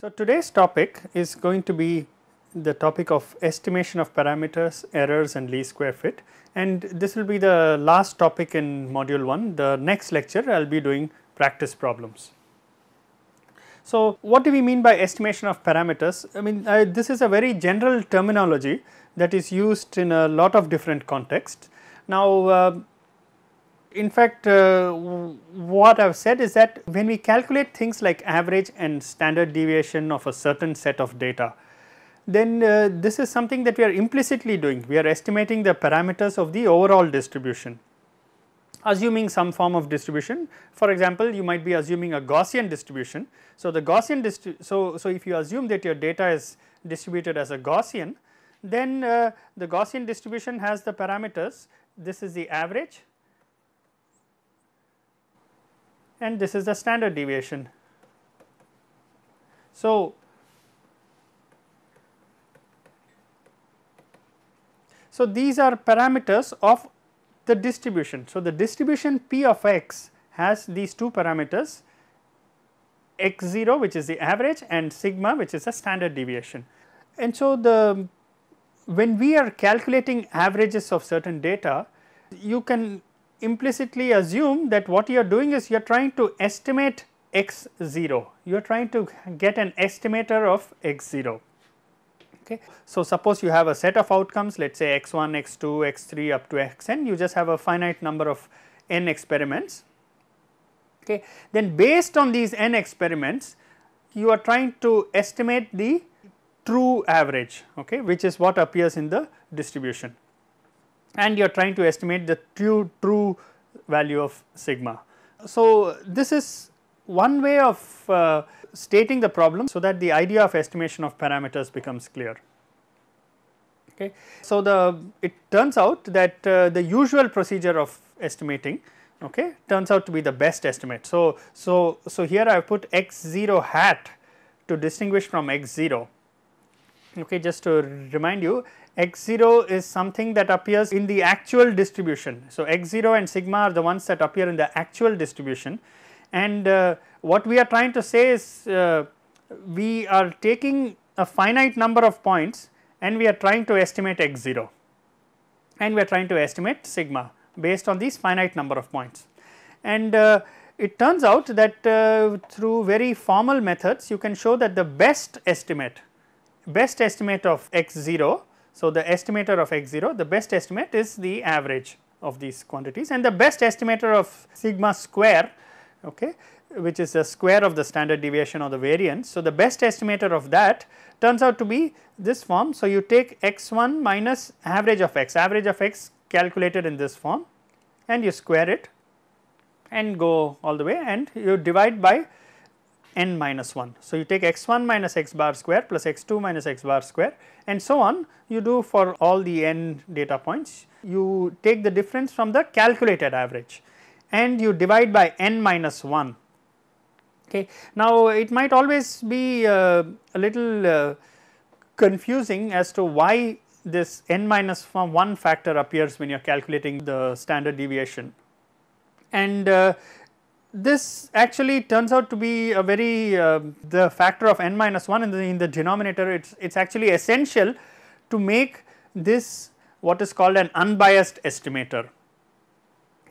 So, today's topic is going to be the topic of estimation of parameters, errors and least square fit, and this will be the last topic in module 1. The next lecture I will be doing practice problems. So, what do we mean by estimation of parameters? I mean this is a very general terminology that is used in a lot of different contexts. Now, in fact, what I have said is that when we calculate things like average and standard deviation of a certain set of data, then this is something that we are implicitly doing. We are estimating the parameters of the overall distribution, assuming some form of distribution. For example, you might be assuming a Gaussian distribution. So, the Gaussian so if you assume that your data is distributed as a Gaussian, then the Gaussian distribution has the parameters. This is the average and this is the standard deviation. So, these are parameters of the distribution. So, the distribution P of x has these two parameters, x0 which is the average and sigma which is the standard deviation. And so, when we are calculating averages of certain data, you can implicitly assume that what you are doing is you are trying to estimate x0, you are trying to get an estimator of x0. Okay. So, suppose you have a set of outcomes, let us say x1, x2, x3 up to xn, you just have a finite number of n experiments. Okay. Then based on these n experiments, you are trying to estimate the true average, okay, which is what appears in the distribution, and you are trying to estimate the true value of sigma. So, this is one way of stating the problem, so that the idea of estimation of parameters becomes clear. Okay. So, it turns out that the usual procedure of estimating, okay, turns out to be the best estimate. So, here I have put x0 hat to distinguish from x0. Okay, just to remind you, x0 is something that appears in the actual distribution. So, x0 and sigma are the ones that appear in the actual distribution, and what we are trying to say is we are taking a finite number of points and we are trying to estimate x0 and we are trying to estimate sigma based on these finite number of points. And it turns out that through very formal methods you can show that the best estimate of x0, so the estimator of x0, the best estimate is the average of these quantities, and the best estimator of sigma square, okay, which is the square of the standard deviation or the variance. So, the best estimator of that turns out to be this form. So, you take x1 minus average of x calculated in this form, and you square it and go all the way and you divide by n minus 1. So, you take x1 minus x bar square plus x2 minus x bar square and so on, you do for all the n data points. You take the difference from the calculated average and you divide by n minus 1. Okay. Now, it might always be a little confusing as to why this n minus 1 factor appears when you are calculating the standard deviation, and this actually turns out to be a very the factor of n minus 1 in the denominator. It is actually essential to make this what is called an unbiased estimator.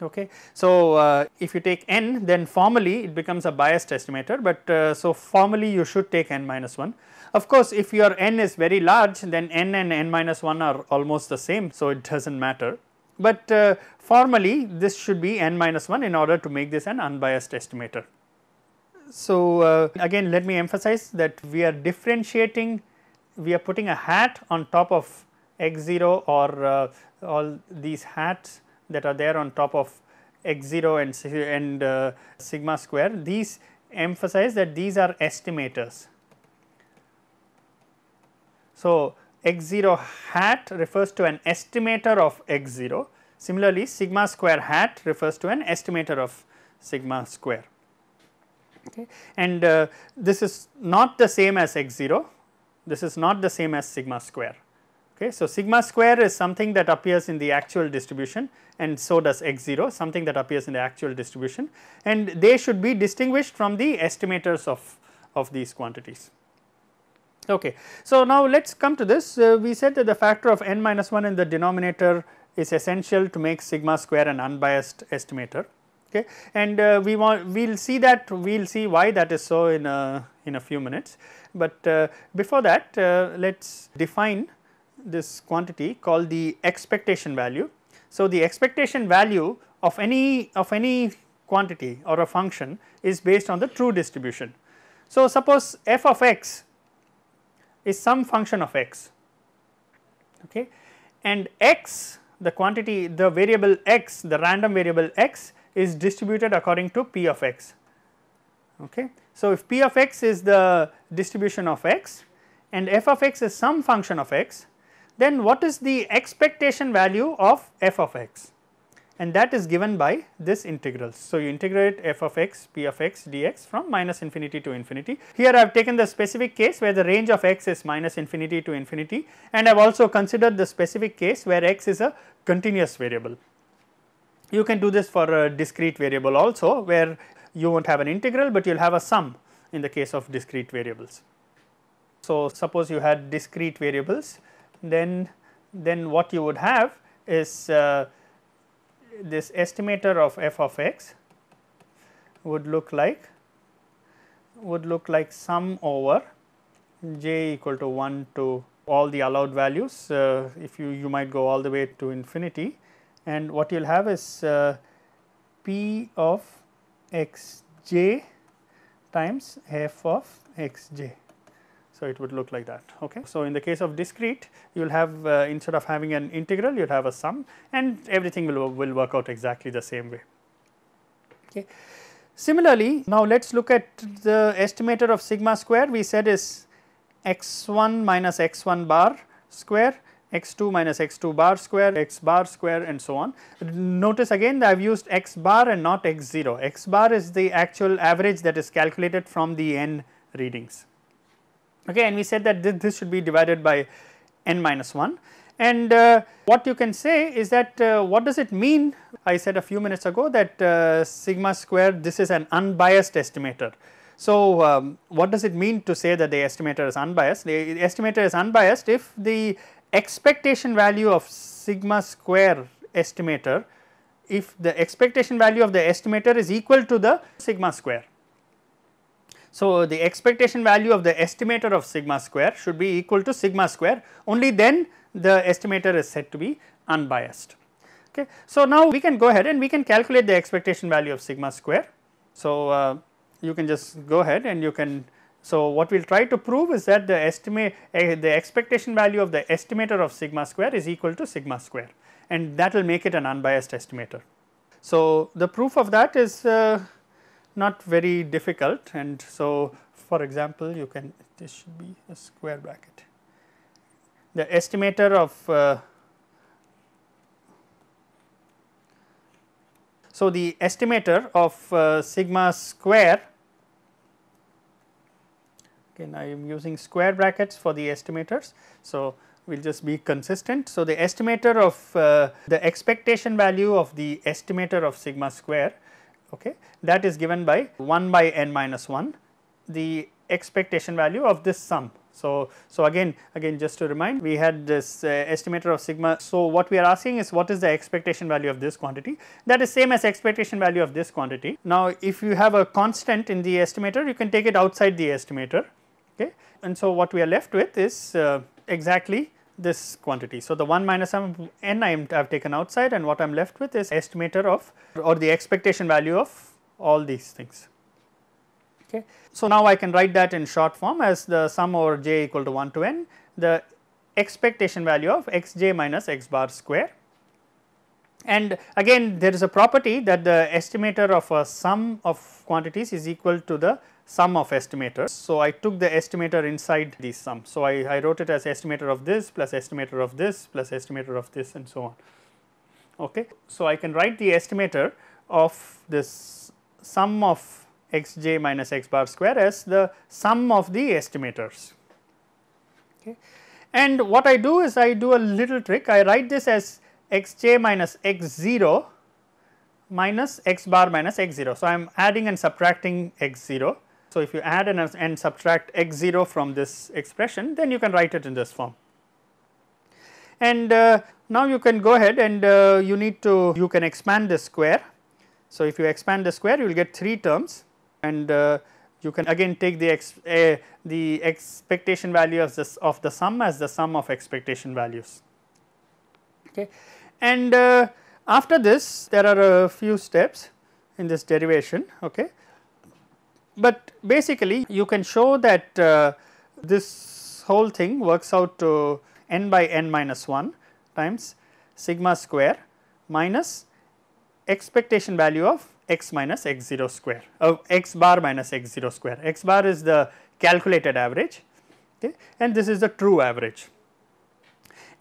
Okay. So, if you take n, then formally it becomes a biased estimator, but so formally you should take n minus 1. Of course, if your n is very large, then n and n minus 1 are almost the same, so it does not matter, but formally this should be n minus 1 in order to make this an unbiased estimator. So, again let me emphasize that we are differentiating, we are putting a hat on top of x0 or all these hats that are there on top of x0 and sigma square. These emphasize that these are estimators. So, x0 hat refers to an estimator of x0. Similarly, sigma square hat refers to an estimator of sigma square. Okay. And this is not the same as x0, this is not the same as sigma square. Okay. So, sigma square is something that appears in the actual distribution, and so does x0, something that appears in the actual distribution, and they should be distinguished from the estimators of these quantities. Okay. So, now let us come to this. We said that the factor of n minus 1 in the denominator is essential to make sigma square an unbiased estimator, okay. And we will see why that is so in a few minutes, but before that let us define this quantity called the expectation value. So, the expectation value of any quantity or a function is based on the true distribution. So, suppose f of x is some function of x, okay, and x, the quantity, the variable x, the random variable x is distributed according to p of x, okay. So, if p of x is the distribution of x and f of x is some function of x, then what is the expectation value of f of x, and that is given by this integral. So, you integrate f of x p of x dx from minus infinity to infinity. Here I have taken the specific case where the range of x is minus infinity to infinity, and I have also considered the specific case where x is a continuous variable. You can do this for a discrete variable also, where you will not have an integral, but you will have a sum in the case of discrete variables. So, suppose you had discrete variables, then what you would have is this estimator of f of x would look like sum over j equal to 1 to all the allowed values, if you might go all the way to infinity, and what you will have is p of x j times f of x j. So, it would look like that, okay. So, in the case of discrete, you will have instead of having an integral, you will have a sum, and everything will work out exactly the same way, okay. Similarly, now let us look at the estimator of sigma square. We said is x1 minus x1 bar square, x2 minus x2 bar square, x bar square, and so on. Notice again that I have used x bar and not x0. X bar is the actual average that is calculated from the n readings, okay, and we said that this should be divided by n minus 1, and what you can say is that what does it mean? I said a few minutes ago that sigma square, this is an unbiased estimator. So, what does it mean to say that the estimator is unbiased? The estimator is unbiased if the expectation value of sigma square estimator, if the expectation value of the estimator is equal to the sigma square. So, the expectation value of the estimator of sigma square should be equal to sigma square, only then the estimator is said to be unbiased, okay. So, now we can go ahead and we can calculate the expectation value of sigma square. So, you can just go ahead and you can, so what we will try to prove is that the expectation value of the estimator of sigma square is equal to sigma square, and that will make it an unbiased estimator. So, the proof of that is not very difficult, and so for example, you can, this should be a square bracket. The estimator of so the estimator of sigma square, again I am using square brackets for the estimators. So, we will just be consistent. So, the estimator of the expectation value of the estimator of sigma square, okay, that is given by 1 by n minus 1, the expectation value of this sum. So, again just to remind, we had this estimator of sigma. So, what we are asking is what is the expectation value of this quantity, that is same as expectation value of this quantity. Now, if you have a constant in the estimator, you can take it outside the estimator, okay, and so what we are left with is exactly this quantity. So, the 1 minus n I have taken outside, and what I am left with is estimator of, or the expectation value of all these things, okay. So, now I can write that in short form as the sum over j equal to 1 to n, the expectation value of x j minus x bar square. And again there is a property that the estimator of a sum of quantities is equal to the sum of estimators. So, I took the estimator inside these sums. So, I wrote it as estimator of this plus estimator of this plus estimator of this, and so on, okay. So, I can write the estimator of this sum of x j minus x bar square as the sum of the estimators, okay. And what I do is I do a little trick, I write this as x j minus x 0 minus x bar minus x 0. So, I am adding and subtracting x 0, So, if you add and subtract x0 from this expression, then you can write it in this form. And now you can go ahead and you can expand the square. So, if you expand the square, you will get 3 terms, and you can again take the expectation value of the sum as the sum of expectation values. Okay. And after this, there are a few steps in this derivation. Okay. But basically, you can show that this whole thing works out to n by n minus 1 times sigma square minus expectation value of x minus x0 square, x bar minus x0 square. X bar is the calculated average, okay, and this is the true average.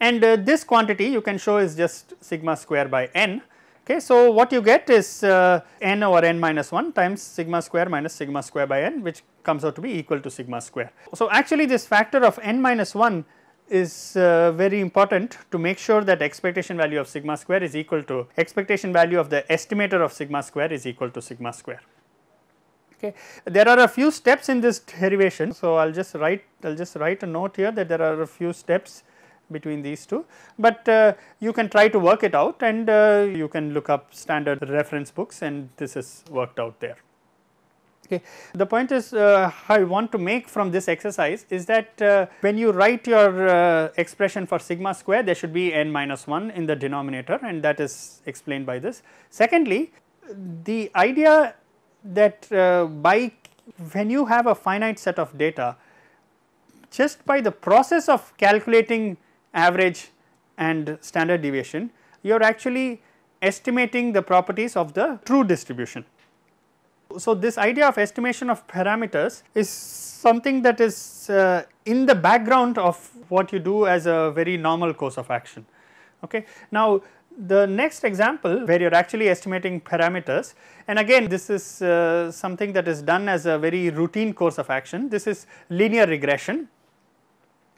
And this quantity you can show is just sigma square by n. Okay, so what you get is n over n minus 1 times sigma square minus sigma square by n, which comes out to be equal to sigma square. So actually this factor of n minus 1 is very important to make sure that expectation value of sigma square is equal to expectation value of the estimator of sigma square is equal to sigma square. Okay. There are a few steps in this derivation. So, I will just write a note here that there are a few steps between these two, but you can try to work it out, and you can look up standard reference books, and this is worked out there. Okay. The point is I want to make from this exercise is that when you write your expression for sigma square, there should be n minus 1 in the denominator, and that is explained by this. Secondly, the idea that when you have a finite set of data, just by the process of calculating average and standard deviation, you are actually estimating the properties of the true distribution. So, this idea of estimation of parameters is something that is in the background of what you do as a very normal course of action. Okay. Now, the next example where you are actually estimating parameters, and again this is something that is done as a very routine course of action. This is linear regression.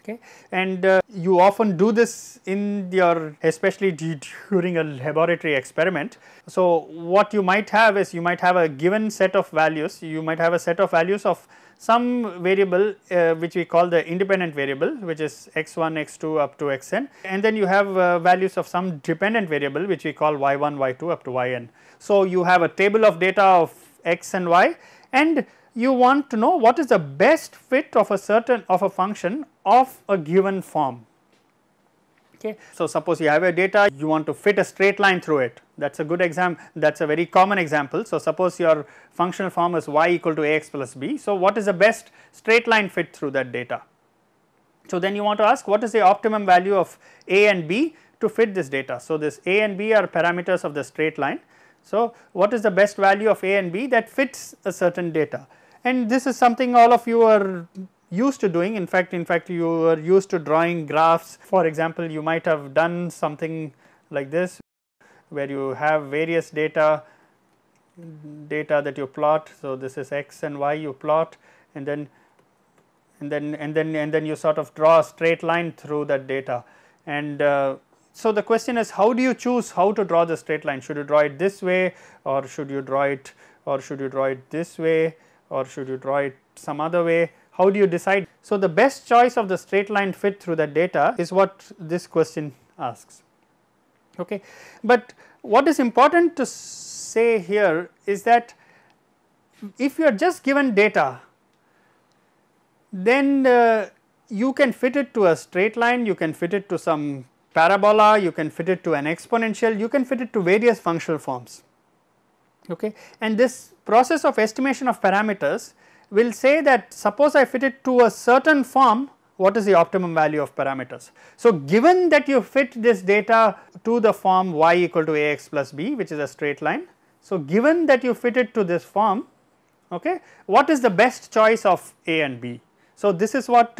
Okay. And you often do this in your, especially during a laboratory experiment. So, what you might have is you might have a given set of values, you might have a set of values of some variable which we call the independent variable, which is x1, x2 up to xn, and then you have values of some dependent variable which we call y1, y2 up to yn. So, you have a table of data of x and y, and you want to know what is the best fit of a function of a given form. Okay. So, suppose you have a data, you want to fit a straight line through it. That is a good example, that is a very common example. So, suppose your functional form is y equal to ax plus b. So, what is the best straight line fit through that data? So, then you want to ask what is the optimum value of a and b to fit this data. So, this a and b are parameters of the straight line. So, what is the best value of a and b that fits a certain data? And this is something all of you are used to doing. In fact, you are used to drawing graphs. For example, you might have done something like this, where you have various data that you plot. So, this is x and y you plot, and then you sort of draw a straight line through that data. And so, the question is, how do you choose how to draw the straight line? Should you draw it this way, or should you draw it this way, or should you draw it some other way? How do you decide? So, the best choice of the straight line fit through that data is what this question asks. Okay. But what is important to say here is that if you are just given data, then you can fit it to a straight line, you can fit it to some parabola, you can fit it to an exponential, you can fit it to various functional forms. Okay. And this process of estimation of parameters will say that suppose I fit it to a certain form, what is the optimum value of parameters. So, given that you fit this data to the form y equal to ax plus b, which is a straight line. So, given that you fit it to this form, okay, what is the best choice of a and b? So, this is what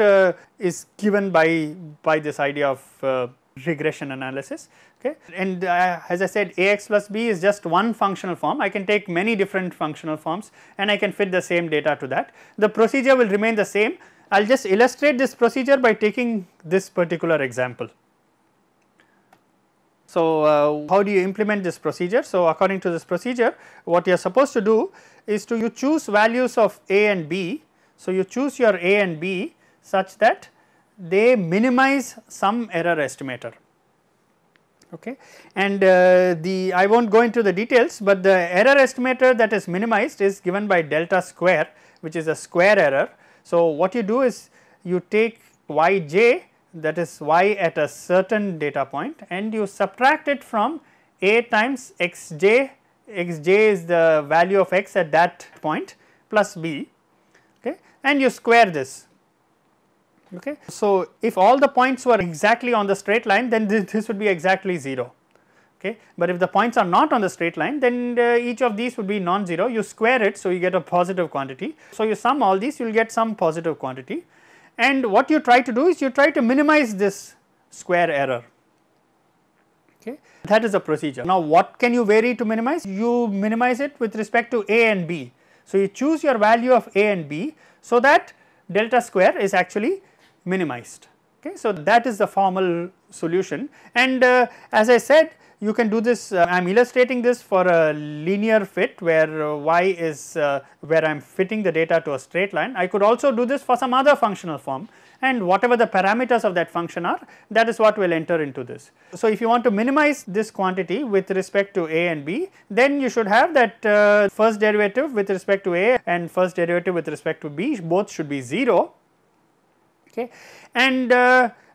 is given by this idea of regression analysis. Okay. And as I said, ax plus b is just one functional form. I can take many different functional forms and I can fit the same data to that. The procedure will remain the same. I will just illustrate this procedure by taking this particular example. So, how do you implement this procedure? So, according to this procedure, what you are supposed to do is to you choose values of A and B. So, you choose your A and B such that they minimize some error estimator. Okay. And I will not go into the details, but the error estimator that is minimized is given by delta square, which is a square error. So, what you do is you take yj, that is y at a certain data point, and you subtract it from A times xj. Xj is the value of x at that point plus b, okay, and you square this. Okay. So, if all the points were exactly on the straight line, then this would be exactly 0. Okay. But if the points are not on the straight line, then each of these would be non-zero. You square it, so you get a positive quantity. So, you sum all these, you will get some positive quantity, and what you try to do is you try to minimize this square error. Okay. That is the procedure. Now, what can you vary to minimize? You minimize it with respect to A and B. So, you choose your value of A and B, so that delta square is actually minimized. Okay. So, that is the formal solution, and as I said, you can do this. I am illustrating this for a linear fit where y is where I am fitting the data to a straight line. I could also do this for some other functional form, and whatever the parameters of that function are, that is what will enter into this. So, if you want to minimize this quantity with respect to A and B, then you should have that first derivative with respect to A and first derivative with respect to B, both should be 0. Okay. And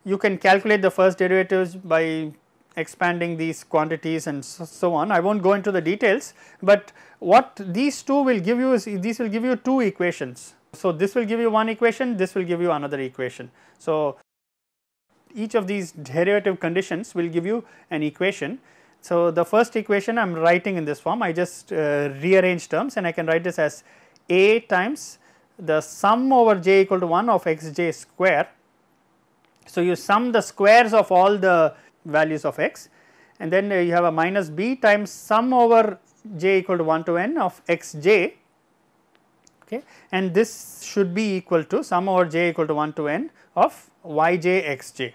you can calculate the first derivatives by expanding these quantities and so on. I will not go into the details, but what these two will give you is these will give you two equations. So, this will give you one equation, this will give you another equation. So, each of these derivative conditions will give you an equation. So, the first equation I am writing in this form, I just rearrange terms, and I can write this as A times the sum over j equal to 1 of xj square. So, you sum the squares of all the values of x, and then you have a minus b times sum over j equal to 1 to n of xj, okay, and this should be equal to sum over j equal to 1 to n of yj xj.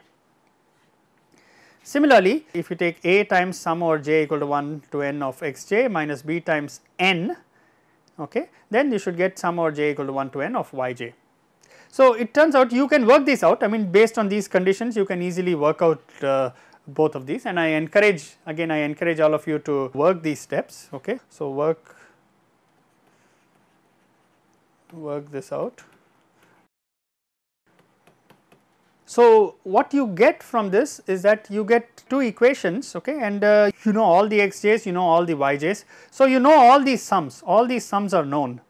Similarly, if you take a times sum over j equal to 1 to n of xj minus b times n, okay, then you should get sum over j equal to 1 to n of yj. So, it turns out you can work this out. I mean, based on these conditions, you can easily work out both of these, and I encourage all of you to work these steps. Okay. So, work this out. So, what you get from this is that you get two equations, okay, and you know all the xj's, you know all the yj's. So, you know all these sums are known,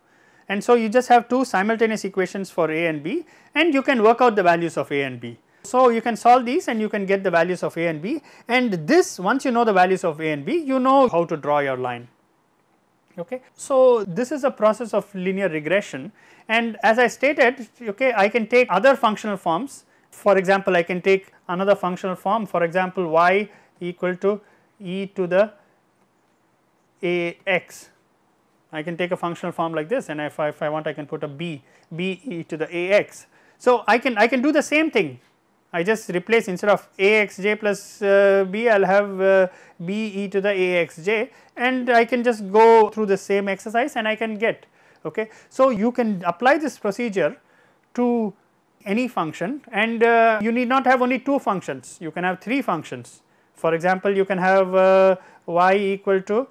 and so you just have two simultaneous equations for A and B, and you can work out the values of A and B. So, you can solve these and you can get the values of A and B, and this, once you know the values of A and B, you know how to draw your line. Okay. So, this is a process of linear regression, and as I stated, okay, I can take other functional forms. For example, I can take another functional form, for example, y equal to e to the ax. I can take a functional form like this, and if I want, I can put a b e to the ax. So, I can do the same thing. I just replace, instead of axj plus b, I will have b e to the axj, and I can just go through the same exercise and I can get. Okay. So, you can apply this procedure to any function, and you need not have only two functions, you can have three functions. For example, you can have y equal to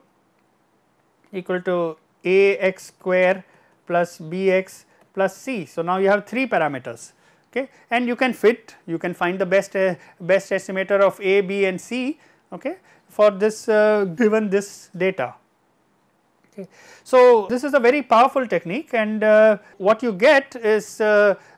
ax square plus bx plus c. So, now you have three parameters. Okay, and you can find the best estimator of a, b and c, okay, for this given this data. Okay. So, this is a very powerful technique, and what you get is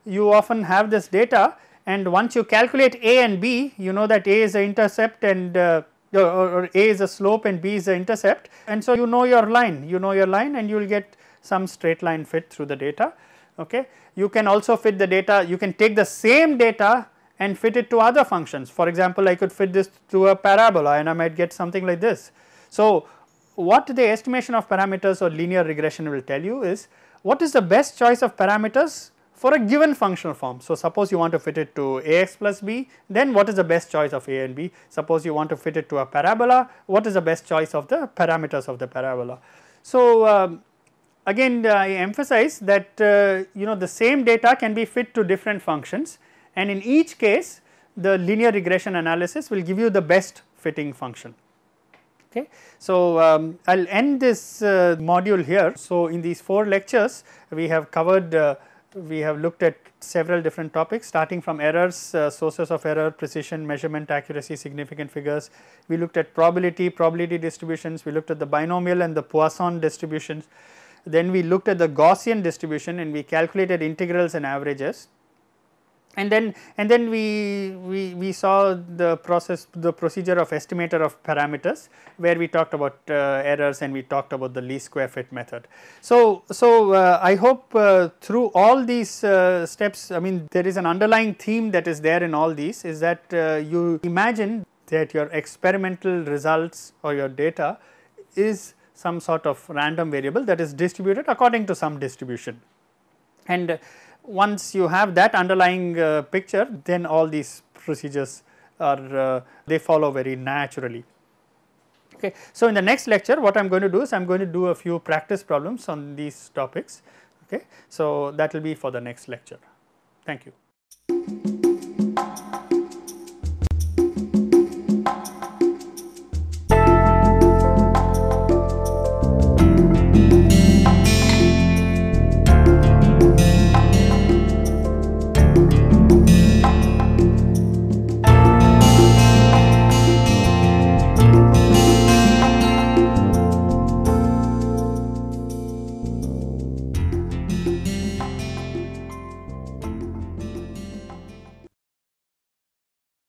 you often have this data, and once you calculate a and b, you know that a is the intercept and or a is the slope and b is the intercept, and so you know your line, and you will get some straight line fit through the data. Okay. You can also fit the data, you can take the same data and fit it to other functions. For example, I could fit this to a parabola and I might get something like this. So, what the estimation of parameters or linear regression will tell you is what is the best choice of parameters for a given functional form. So, suppose you want to fit it to ax plus b, then what is the best choice of a and b? Suppose you want to fit it to a parabola, what is the best choice of the parameters of the parabola? So, again I emphasize that the same data can be fit to different functions, and in each case the linear regression analysis will give you the best fitting function. Okay. So, I will end this module here. So, in these 4 lectures we have covered, we have looked at several different topics, starting from errors, sources of error, precision, measurement, accuracy, significant figures. We looked at probability distributions, we looked at the binomial and the Poisson distributions. Then we looked at the Gaussian distribution and we calculated integrals and averages. And then we saw the procedure of estimator of parameters, where we talked about errors and we talked about the least square fit method. So I hope through all these steps, I mean, there is an underlying theme that is there in all these, is that you imagine that your experimental results or your data is some sort of random variable that is distributed according to some distribution. And once you have that underlying picture, then all these procedures are they follow very naturally. Okay. So, in the next lecture what I am going to do is I am going to do a few practice problems on these topics. Okay. So, that will be for the next lecture. Thank you.